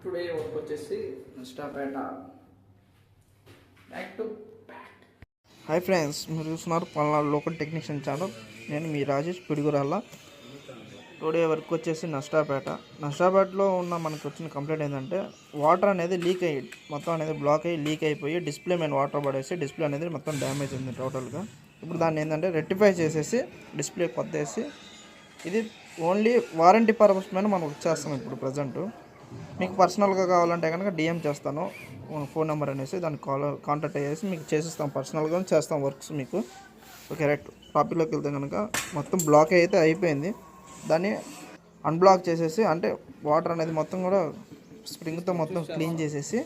Today work వచ్చేసి Nashtapeta back to back. Hi friends, మీరు చూస్తున్నారు పల్నాడు లోకల్ టెక్నీషియన్ ఛానల్. నేను మీ రాజేష్ పిడుగురాళ్ళ. టుడే వర్క్ వచ్చేసి నష్టాపేటలో ఉన్న మనకు వచ్చిన కంప్లైంట్ ఏంటంటే వాటర్ అనేది లీక్ అయ్యి మొత్తం అనేది బ్లాక్ అయ్యి లీక్ అయిపోయి డిస్ప్లే మీద వాటర్ పడేసి డిస్ప్లే అనేది మొత్తం డ్యామేజ్ ఉంది టోటల్గా. ఇప్పుడు దాన్ని ఏంటంటే రెక్టిఫై చేసేసి డిస్ప్లే కొత్తేసి ఇది ఓన్లీ వారంటీ పర్పస్ మీద మనం వచ్చేస్తాం. ఇప్పుడు ప్రజెంట్ మీకు పర్సనల్గా కావాలంటే కనుక డిఎం చేస్తాను, ఫోన్ నెంబర్ అనేసి దాన్ని కాంటాక్ట్ అయ్యేసి మీకు చేసిస్తాం, పర్సనల్గా చేస్తాం వర్క్స్ మీకు. ఓకే రైట్, టాపిక్లోకి వెళ్తే కనుక మొత్తం బ్లాక్ అయితే అయిపోయింది. దాన్ని అన్బ్లాక్ చేసేసి అంటే వాటర్ అనేది మొత్తం కూడా స్ప్రింగ్తో మొత్తం క్లీన్ చేసేసి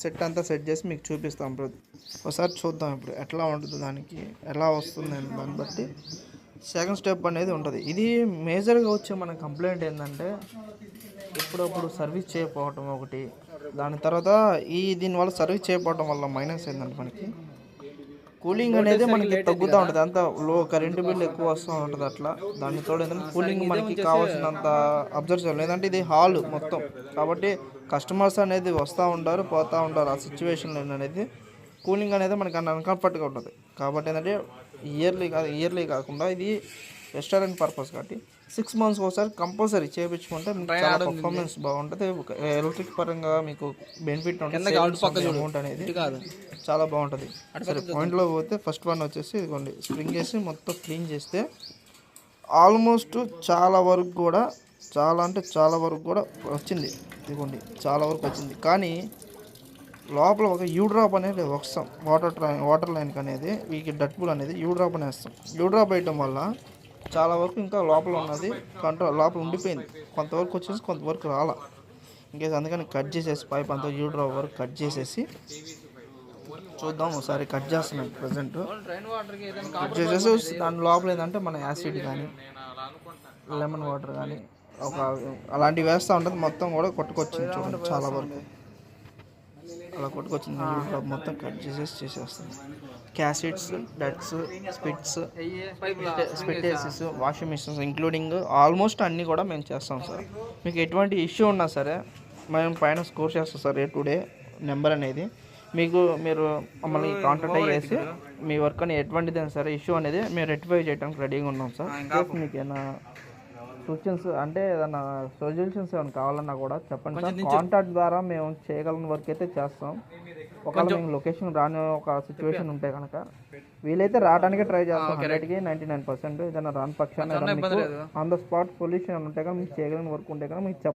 సెట్ అంతా సెట్ చేసి మీకు చూపిస్తాం. ఒకసారి చూద్దాం ఇప్పుడు ఎట్లా ఉంటుంది, దానికి ఎలా వస్తుంది అని దాన్ని బట్టి సెకండ్ స్టెప్ అనేది ఉంటుంది. ఇది మేజర్గా వచ్చే మన కంప్లైంట్ ఏంటంటే ఇప్పుడప్పుడు సర్వీస్ చేయకపోవటం ఒకటి, దాని తర్వాత దీనివల్ల సర్వీస్ చేయకపోవటం వల్ల మైనస్ ఏంటంటే మనకి కూలింగ్ అనేది మనకి తగ్గుతూ ఉంటుంది, అంత లో కరెంటు బిల్ ఎక్కువ వస్తూ ఉంటుంది. అట్లా దానితో ఏంటంటే కూలింగ్ మనకి కావాల్సినంత అబ్జర్వ్ చేయాలి. లేదంటే ఇది హాల్ మొత్తం కాబట్టి కస్టమర్స్ అనేది వస్తూ ఉంటారు, పోతూ ఉంటారు. ఆ సిచ్యువేషన్లో అనేది కూలింగ్ అనేది మనకి అన్కంఫర్ట్గా ఉంటుంది. కాబట్టి ఏంటంటే ఇయర్లీ కాకుండా ఇది రెస్టారెంట్ పర్పస్ కాబట్టి 6 months ఒకసారి కంపల్సరీ చేయించుకుంటే చాలా పర్ఫార్మెన్స్ బాగుంటుంది. ఎలక్ట్రిక్ పరంగా మీకు బెనిఫిట్ ఉంటుంది, అమౌంట్ అనేది చాలా బాగుంటుంది. సరే పాయింట్లో పోతే ఫస్ట్ వన్ వచ్చేసి ఇదిగోండి, స్ప్రింగ్ వేసి మొత్తం క్లీన్ చేస్తే ఆల్మోస్ట్ చాలా వరకు కూడా వచ్చింది. ఇదిగోండి చాలా వరకు వచ్చింది. కానీ లోపల ఒక యూ డ్రాప్ అనేది వస్తాం వాటర్ లైన్కి అనేది వీకి డట్బుల్ అనేది యూ డ్రాప్ అనేస్తాం. యూ డ్రాప్ వేయటం వల్ల చాలా వరకు ఇంకా లోపల ఉన్నది లోపల ఉండిపోయింది. కొంతవరకు వచ్చేసి కొంతవరకు రాలా ఇంకేసి, అందుకని కట్ చేసేసి పైప్ అంతా యూ డ్రాప్ వరకు కట్ చేసేసి చూద్దాం. ఒకసారి కట్ చేస్తున్నాం ప్రజెంట్. కట్ చేసేసి దాని లోపల ఏంటంటే మన యాసిడ్ కానీ లెమన్ వాటర్ కానీ అలాంటివి వేస్తూ ఉంటుంది. మొత్తం కూడా కొట్టుకొచ్చింది చూడండి, చాలా వరకు అలా కొట్టుకొచ్చింది. మొత్తం కట్ చేసేస్తుంది. క్యాసెట్స్, డట్స్, స్పిట్టేసిస్, వాషింగ్ మిషన్స్ ఇంక్లూడింగ్ ఆల్మోస్ట్ అన్నీ కూడా మేము చేస్తాం సార్. మీకు ఎటువంటి ఇష్యూ ఉన్నా సరే మేము పైన స్కోర్ చేస్తాం సార్. టుడే నెంబర్ అనేది మీరు మమ్మల్ని కాంటాక్ట్ అయ్యేసి మీ వర్క్ అని ఎటువంటిదైనా సరే ఇష్యూ అనేది మేము రెక్టిఫై చేయడానికి రెడీగా ఉన్నాం సార్. మీకు ఏమైనా సూచన్స్ అంటే ఏదైనా సొల్యూషన్స్ ఏమైనా కావాలన్నా కూడా చెప్పండి సార్. కాంటాక్ట్ ద్వారా మేము చేయగలిగిన వర్క్ అయితే చేస్తాం. ఒకవేళ మేము లొకేషన్ రాని ఒక సిచ్యువేషన్ ఉంటే కనుక వీలైతే రావడానికే ట్రై చేస్తాం. 100కి 99%. ఏదైనా రాని పక్షాన ఆన్ ద స్పాట్ సొల్యూషన్ ఉంటే కానీ మీకు చేయగలిగిన వర్క్ ఉంటే కానీ మీకు